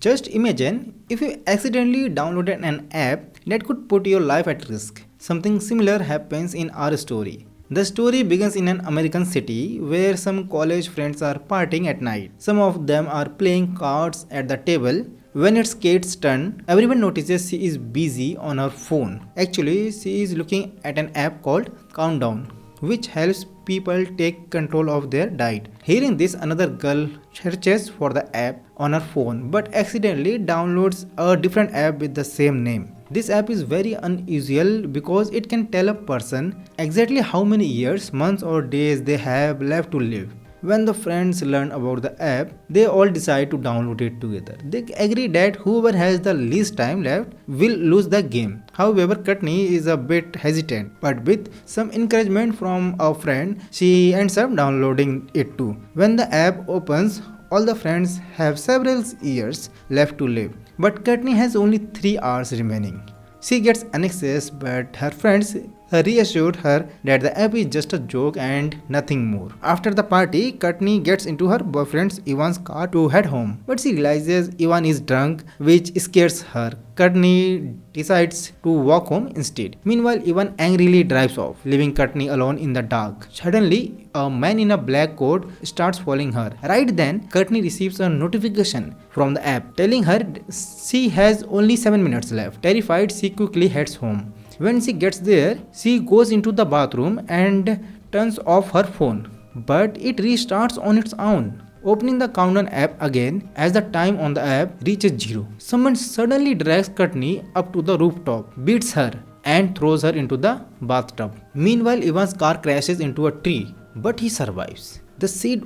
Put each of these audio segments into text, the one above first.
Just imagine if you accidentally downloaded an app that could put your life at risk. Something similar happens in our story. The story begins in an American city where some college friends are partying at night. Some of them are playing cards at the table. When it's Kate's turn, everyone notices she is busy on her phone. Actually, she is looking at an app called Countdown, which helps people take control of their diet. Hearing this, another girl searches for the app on her phone but accidentally downloads a different app with the same name. This app is very unusual because it can tell a person exactly how many years, months, or days they have left to live. When the friends learn about the app, they all decide to download it together. They agree that whoever has the least time left will lose the game. However, Courtney is a bit hesitant, but with some encouragement from a friend, she ends up downloading it too. When the app opens, all the friends have several years left to live, but Courtney has only 3 hours remaining. She gets anxious, but her friends reassured her that the app is just a joke and nothing more. After the party, Courtney gets into her boyfriend Ivan's car to head home, but she realizes Ivan is drunk, which scares her. Courtney decides to walk home instead. Meanwhile, Ivan angrily drives off, leaving Courtney alone in the dark. Suddenly, a man in a black coat starts following her. Right then, Courtney receives a notification from the app telling her she has only 7 minutes left. Terrified, she quickly heads home. When she gets there, she goes into the bathroom and turns off her phone, but it restarts on its own. Opening the countdown app again as the time on the app reaches 0. Someone suddenly drags Courtney up to the rooftop, beats her, and throws her into the bathtub. Meanwhile, Ivan's car crashes into a tree, but he survives. The seat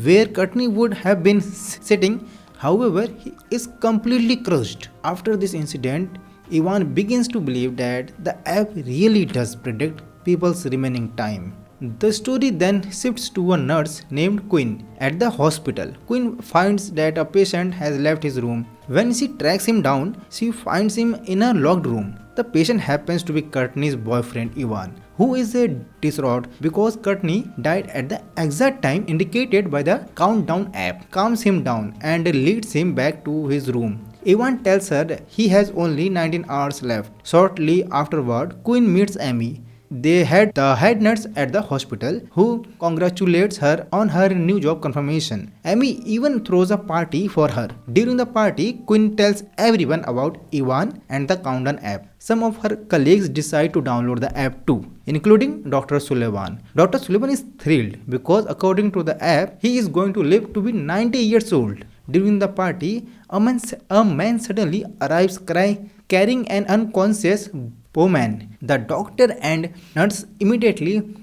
where Courtney would have been sitting, however, he is completely crushed. After this incident, Ivan begins to believe that the app really does predict people's remaining time. The story then shifts to a nurse named Quinn at the hospital. Quinn finds that a patient has left his room. When she tracks him down, she finds him in a locked room. The patient happens to be Courtney's boyfriend Ivan, who is distraught because Courtney died at the exact time indicated by the countdown app, calms him down and leads him back to his room. Ivan tells her that he has only 19 hours left. Shortly afterward, Quinn meets Amy. They had the head nurse at the hospital who congratulates her on her new job confirmation. Amy even throws a party for her. During the party, Quinn tells everyone about Ivan and the Countdown app. Some of her colleagues decide to download the app too, including Dr. Sullivan. Dr. Sullivan is thrilled because according to the app, he is going to live to be 90 years old. During the party, a man suddenly arrives carrying an unconscious woman. The doctor and nurse immediately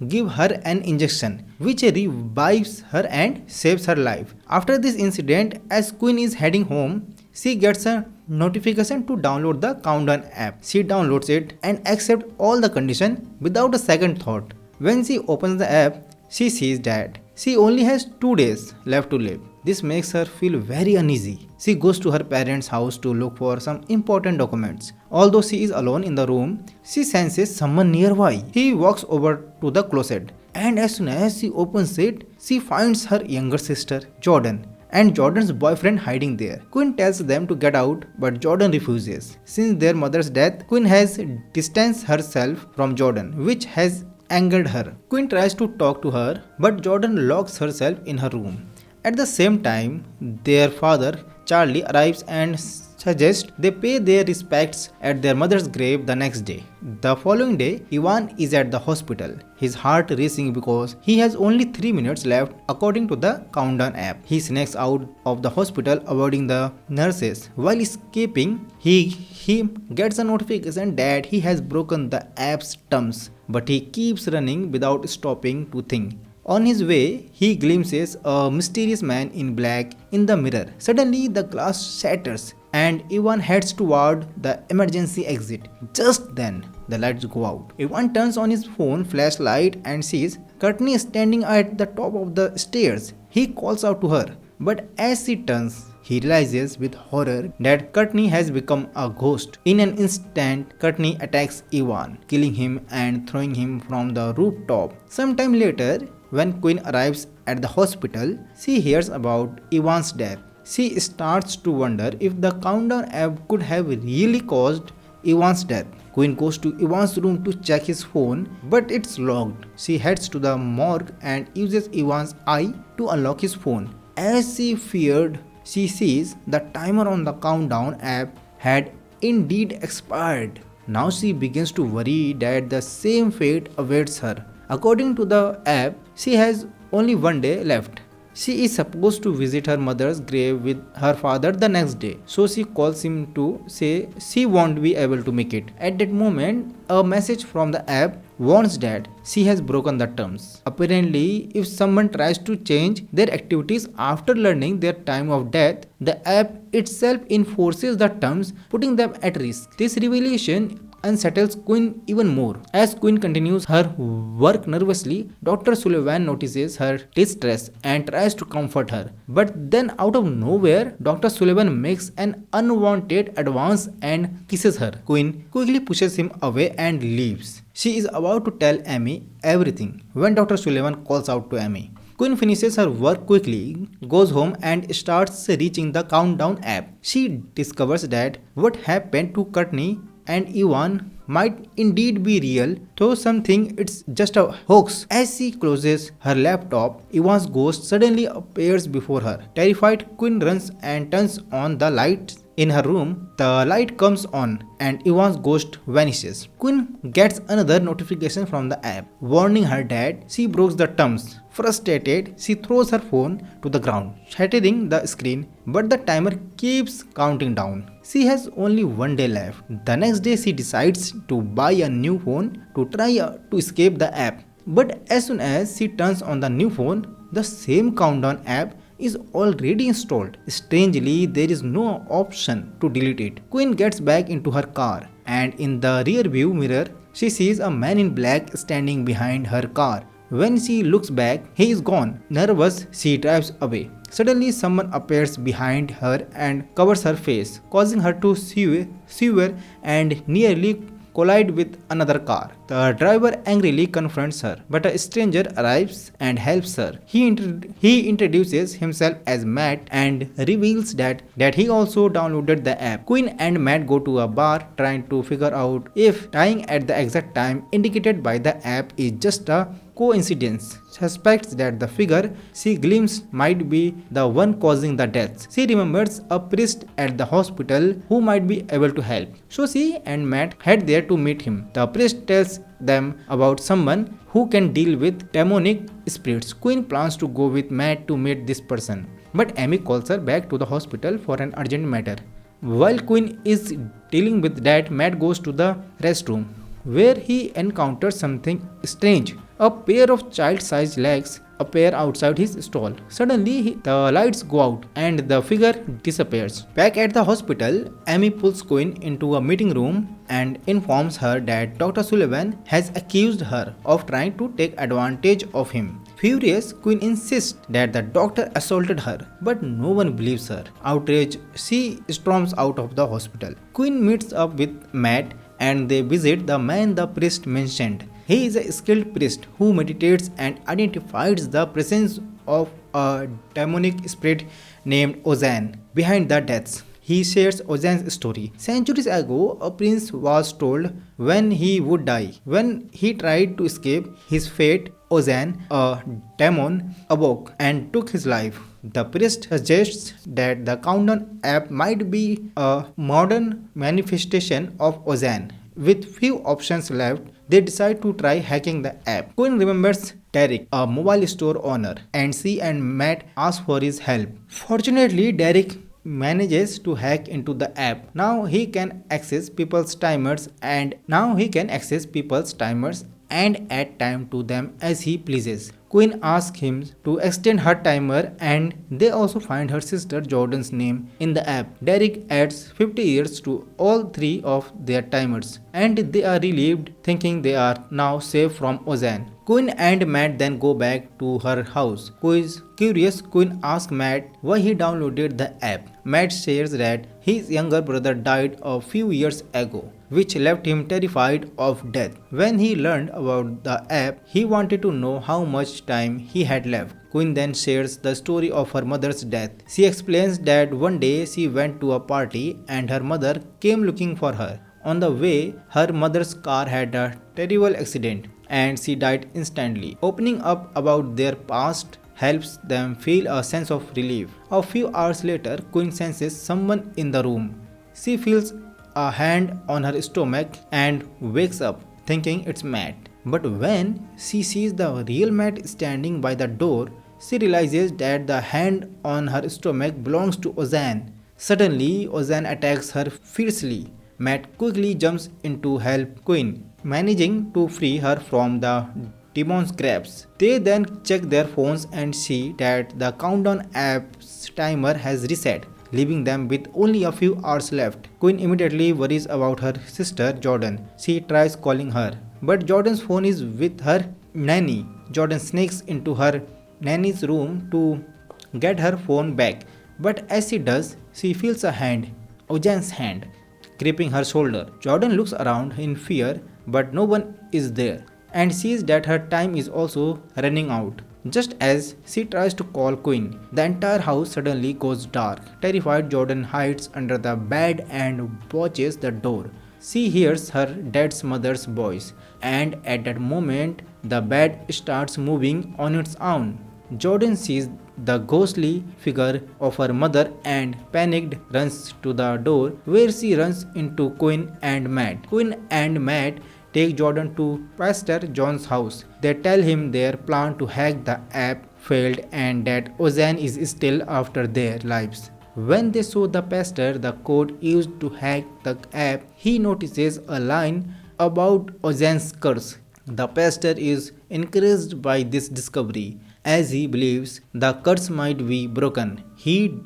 give her an injection, which revives her and saves her life. After this incident, as Queen is heading home, she gets a notification to download the Countdown app. She downloads it and accepts all the conditions without a second thought. When she opens the app, she sees that she only has 2 days left to live. This makes her feel very uneasy. She goes to her parents' house to look for some important documents. Although she is alone in the room, she senses someone nearby. He walks over to the closet, and as soon as she opens it, she finds her younger sister, Jordan, and Jordan's boyfriend hiding there. Quinn tells them to get out, but Jordan refuses. Since their mother's death, Quinn has distanced herself from Jordan, which has angered her. Quinn tries to talk to her, but Jordan locks herself in her room. At the same time, their father, Charlie, arrives and suggests they pay their respects at their mother's grave the next day. The following day, Ivan is at the hospital, his heart racing because he has only 3 minutes left according to the Countdown app. He sneaks out of the hospital avoiding the nurses. While escaping, he gets a notification that he has broken the app's terms, but he keeps running without stopping to think. On his way, he glimpses a mysterious man in black in the mirror. Suddenly, the glass shatters and Ivan heads toward the emergency exit. Just then, the lights go out. Ivan turns on his phone flashlight and sees Courtney standing at the top of the stairs. He calls out to her, but as she turns, he realizes with horror that Courtney has become a ghost. In an instant, Courtney attacks Ivan, killing him and throwing him from the rooftop. Sometime later, when Quinn arrives at the hospital, she hears about Ivan's death. she starts to wonder if the countdown app could have really caused Ivan's death. Queen goes to Ivan's room to check his phone, but it's locked. She heads to the morgue and uses Ivan's eye to unlock his phone. As she feared, she sees the timer on the countdown app had indeed expired. Now she begins to worry that the same fate awaits her. According to the app, she has only one day left. She is supposed to visit her mother's grave with her father the next day, so she calls him to say she won't be able to make it. At that moment, a message from the app warns that she has broken the terms. Apparently, if someone tries to change their activities after learning their time of death, the app itself enforces the terms, putting them at risk. This revelation unsettles Quinn even more. As Quinn continues her work nervously, Dr. Sullivan notices her distress and tries to comfort her. But then, out of nowhere, Dr. Sullivan makes an unwanted advance and kisses her. Quinn quickly pushes him away and leaves. She is about to tell Amy everything when Dr. Sullivan calls out to Amy. Quinn finishes her work quickly, goes home and starts reaching the countdown app. She discovers that what happened to Courtney and Ivan might indeed be real, though some think it's just a hoax. As she closes her laptop, Ivan's ghost suddenly appears before her. Terrified, Quinn runs and turns on the lights in her room. The light comes on and Ivan's ghost vanishes. Quinn gets another notification from the app, warning her that she broke the terms. Frustrated, she throws her phone to the ground, shattering the screen, but the timer keeps counting down. She has only one day left. The next day, she decides to buy a new phone to try to escape the app. But as soon as she turns on the new phone, the same countdown app is already installed. Strangely, there is no option to delete it. Quinn gets back into her car, and in the rear view mirror, she sees a man in black standing behind her car. When she looks back, he is gone. Nervous, she drives away. Suddenly, someone appears behind her and covers her face, causing her to swerve and nearly collide with another car. The driver angrily confronts her, but a stranger arrives and helps her. He introduces himself as Matt and reveals that he also downloaded the app. Quinn and Matt go to a bar trying to figure out if dying at the exact time indicated by the app is just a coincidence. Suspects that the figure she glimpsed might be the one causing the deaths. She remembers a priest at the hospital who might be able to help. So she and Matt head there to meet him. The priest tells them about someone who can deal with demonic spirits. Quinn plans to go with Matt to meet this person, but Amy calls her back to the hospital for an urgent matter. While Quinn is dealing with that, Matt goes to the restroom, where he encounters something strange. A pair of child-sized legs appear outside his stall. Suddenly, the lights go out and the figure disappears. Back at the hospital, Amy pulls Quinn into a meeting room and informs her that Dr. Sullivan has accused her of trying to take advantage of him. Furious, Quinn insists that the doctor assaulted her, but no one believes her. Outraged, she storms out of the hospital. Quinn meets up with Matt and they visit the man the priest mentioned. He is a skilled priest who meditates and identifies the presence of a demonic spirit named Ozan behind the deaths. He shares Ozan's story. Centuries ago, a prince was told when he would die. When he tried to escape his fate, Ozan, a demon, awoke and took his life. The priest suggests that the countdown app might be a modern manifestation of Ozan. With few options left, they decide to try hacking the app. Quinn remembers Derek, a mobile store owner, and she and Matt ask for his help. Fortunately, Derek manages to hack into the app. Now he can access people's timers and add time to them as he pleases. Quinn asks him to extend her timer and they also find her sister Jordan's name in the app. Derek adds 50 years to all three of their timers and they are relieved, thinking they are now safe from Ozan. Quinn and Matt then go back to her house. Curious, Quinn asks Matt why he downloaded the app. Matt shares that his younger brother died a few years ago which left him terrified of death. When he learned about the app, he wanted to know how much time he had left. Queen then shares the story of her mother's death. She explains that one day she went to a party and her mother came looking for her. On the way, her mother's car had a terrible accident and she died instantly. Opening up about their past helps them feel a sense of relief. A few hours later, Queen senses someone in the room. She feels a hand on her stomach and wakes up thinking it's Matt. But when she sees the real Matt standing by the door, she realizes that the hand on her stomach belongs to Ozan. Suddenly, Ozan attacks her fiercely. Matt quickly jumps in to help Queen, managing to free her from the demon's grasp. They then check their phones and see that the countdown app's timer has reset, leaving them with only a few hours left. Queen immediately worries about her sister Jordan. She tries calling her, but Jordan's phone is with her nanny. Jordan sneaks into her nanny's room to get her phone back, but as she does, she feels a hand, Ojan's hand, gripping her shoulder. Jordan looks around in fear, but no one is there and sees that her time is also running out. Just as she tries to call Queen, the entire house suddenly goes dark. Terrified, Jordan hides under the bed and watches the door. She hears her dead mother's voice, and at that moment, the bed starts moving on its own. Jordan sees the ghostly figure of her mother and panicked runs to the door where she runs into Queen and Matt. Queen and Matt take Jordan to Pastor John's house. They tell him their plan to hack the app failed and that Ozan is still after their lives. When they show the pastor the code used to hack the app, he notices a line about Ozan's curse. The pastor is encouraged by this discovery as he believes the curse might be broken. He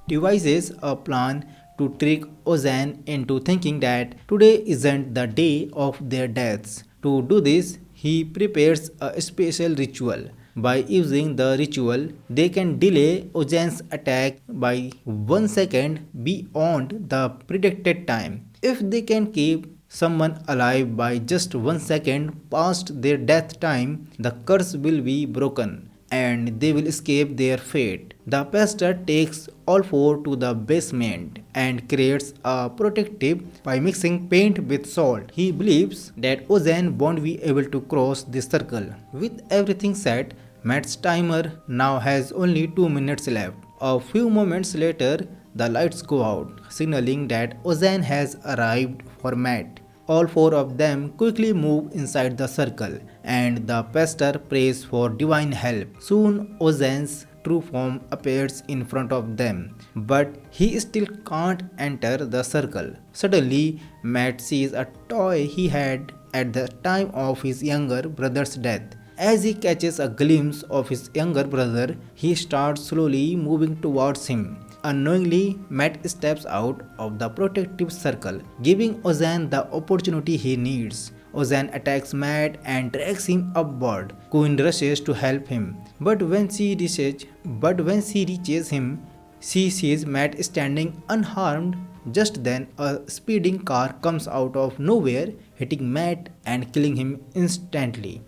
devises a plan to trick Ozan into thinking that today isn't the day of their deaths. To do this, he prepares a special ritual. By using the ritual, they can delay Ozan's attack by 1 second beyond the predicted time. If they can keep someone alive by just 1 second past their death time, the curse will be broken and they will escape their fate. The pastor takes all four to the basement and creates a protective by mixing paint with salt. He believes that Ozan won't be able to cross this circle. With everything set, Matt's timer now has only 2 minutes left. A few moments later, the lights go out, signaling that Ozan has arrived for Matt. All four of them quickly move inside the circle, and the pastor prays for divine help. Soon, Ozan's true form appears in front of them, but he still can't enter the circle. Suddenly, Matt sees a toy he had at the time of his younger brother's death. As he catches a glimpse of his younger brother, he starts slowly moving towards him. Unknowingly, Matt steps out of the protective circle, giving Ozan the opportunity he needs. Ozan attacks Matt and drags him upward. Queen rushes to help him, but when she reaches him, she sees Matt standing unharmed. Just then, a speeding car comes out of nowhere, hitting Matt and killing him instantly.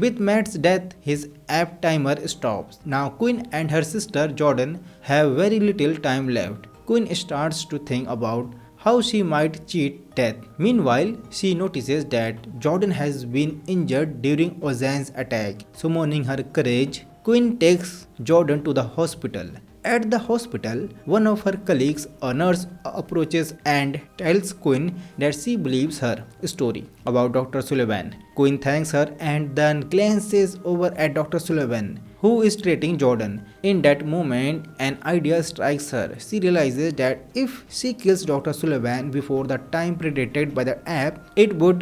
With Matt's death, his app timer stops. Now Queen and her sister Jordan have very little time left. Queen starts to think about how she might cheat death. Meanwhile, she notices that Jordan has been injured during Ozan's attack. Summoning her courage, Queen takes Jordan to the hospital. At the hospital, one of her colleagues, a nurse, approaches and tells Queen that she believes her story about Dr. Sullivan. Queen thanks her and then glances over at Dr. Sullivan, who is treating Jordan. In that moment, an idea strikes her. She realizes that if she kills Dr. Sullivan before the time predicted by the app, it would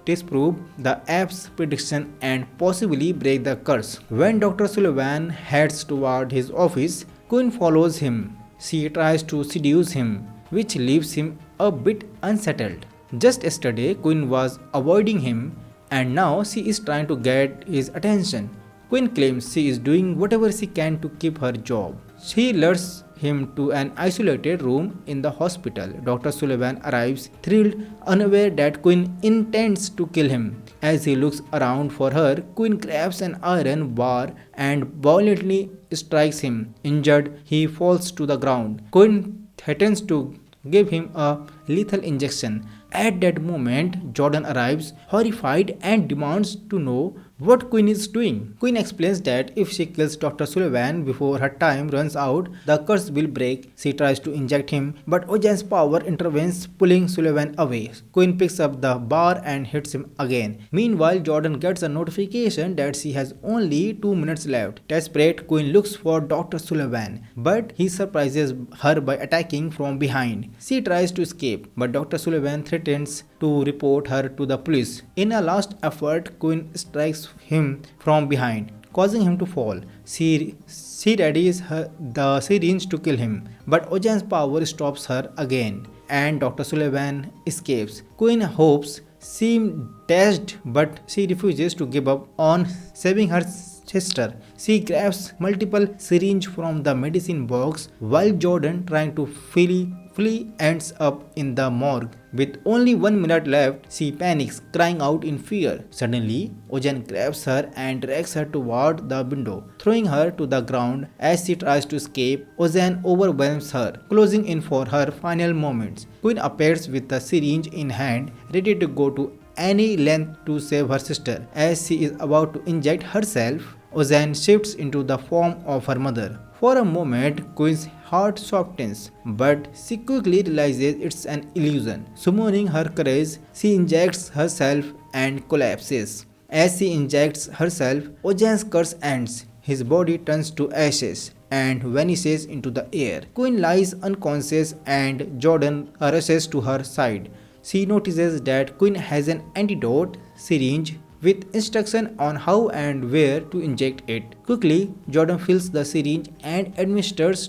disprove the app's prediction and possibly break the curse. When Dr. Sullivan heads toward his office, Queen follows him. She tries to seduce him, which leaves him a bit unsettled. Just yesterday, Queen was avoiding him, and now she is trying to get his attention. Queen claims she is doing whatever she can to keep her job. She lures him to an isolated room in the hospital. Dr. Sullivan arrives, thrilled, unaware that Queen intends to kill him. As he looks around for her, Queen grabs an iron bar and violently strikes him. Injured, he falls to the ground. Queen threatens to give him a lethal injection. At that moment, Jordan arrives, horrified, and demands to know what Queen is doing. Queen explains that if she kills Dr. Sullivan before her time runs out, the curse will break. She tries to inject him, but Ojan's power intervenes, pulling Sullivan away. Queen picks up the bar and hits him again. Meanwhile, Jordan gets a notification that she has only 2 minutes left. Desperate, Queen looks for Dr. Sullivan, but he surprises her by attacking from behind. She tries to escape, but Dr. Sullivan threatens to report her to the police. In a last effort, Queen strikes him from behind, causing him to fall. She readies the syringe to kill him, but Ojan's power stops her again, and Dr. Sullivan escapes. Queen hopes seem dashed, but she refuses to give up on saving her sister. She grabs multiple syringes from the medicine box while Jordan, trying to flee, ends up in the morgue. With only 1 minute left, she panics, crying out in fear. Suddenly, Ojan grabs her and drags her toward the window, throwing her to the ground. As she tries to escape, Ojan overwhelms her, closing in for her final moments. Queen appears with the syringe in hand, ready to go to any length to save her sister. As she is about to inject herself, Ojan shifts into the form of her mother. For a moment, Queen's heart softens, but she quickly realizes it's an illusion. Summoning her courage, she injects herself and collapses. As she injects herself, Ojan's curse ends. His body turns to ashes and vanishes into the air. Queen lies unconscious and Jordan rushes to her side. She notices that Queen has an antidote syringe with instruction on how and where to inject it. Quickly, Jordan fills the syringe and administers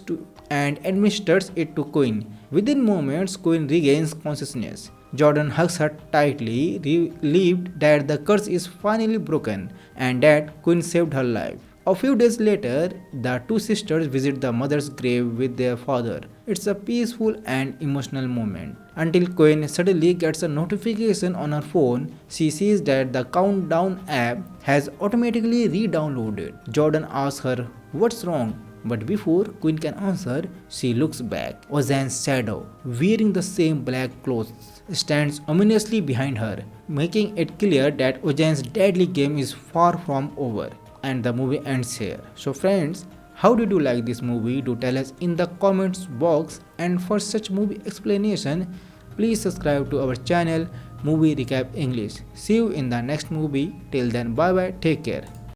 it to Queen. Within moments, Queen regains consciousness. Jordan hugs her tightly, relieved that the curse is finally broken and that Queen saved her life. A few days later, the two sisters visit the mother's grave with their father. It's a peaceful and emotional moment. Until Queen suddenly gets a notification on her phone, she sees that the countdown app has automatically re-downloaded. Jordan asks her what's wrong, but before Queen can answer, she looks back. Ozan's shadow, wearing the same black clothes, stands ominously behind her, making it clear that Ozan's deadly game is far from over. And the movie ends here. So friends, how did you like this movie? Do tell us in the comments box, and for such movie explanation, please subscribe to our channel Movie Recap English. See you in the next movie. Till then, bye bye, take care.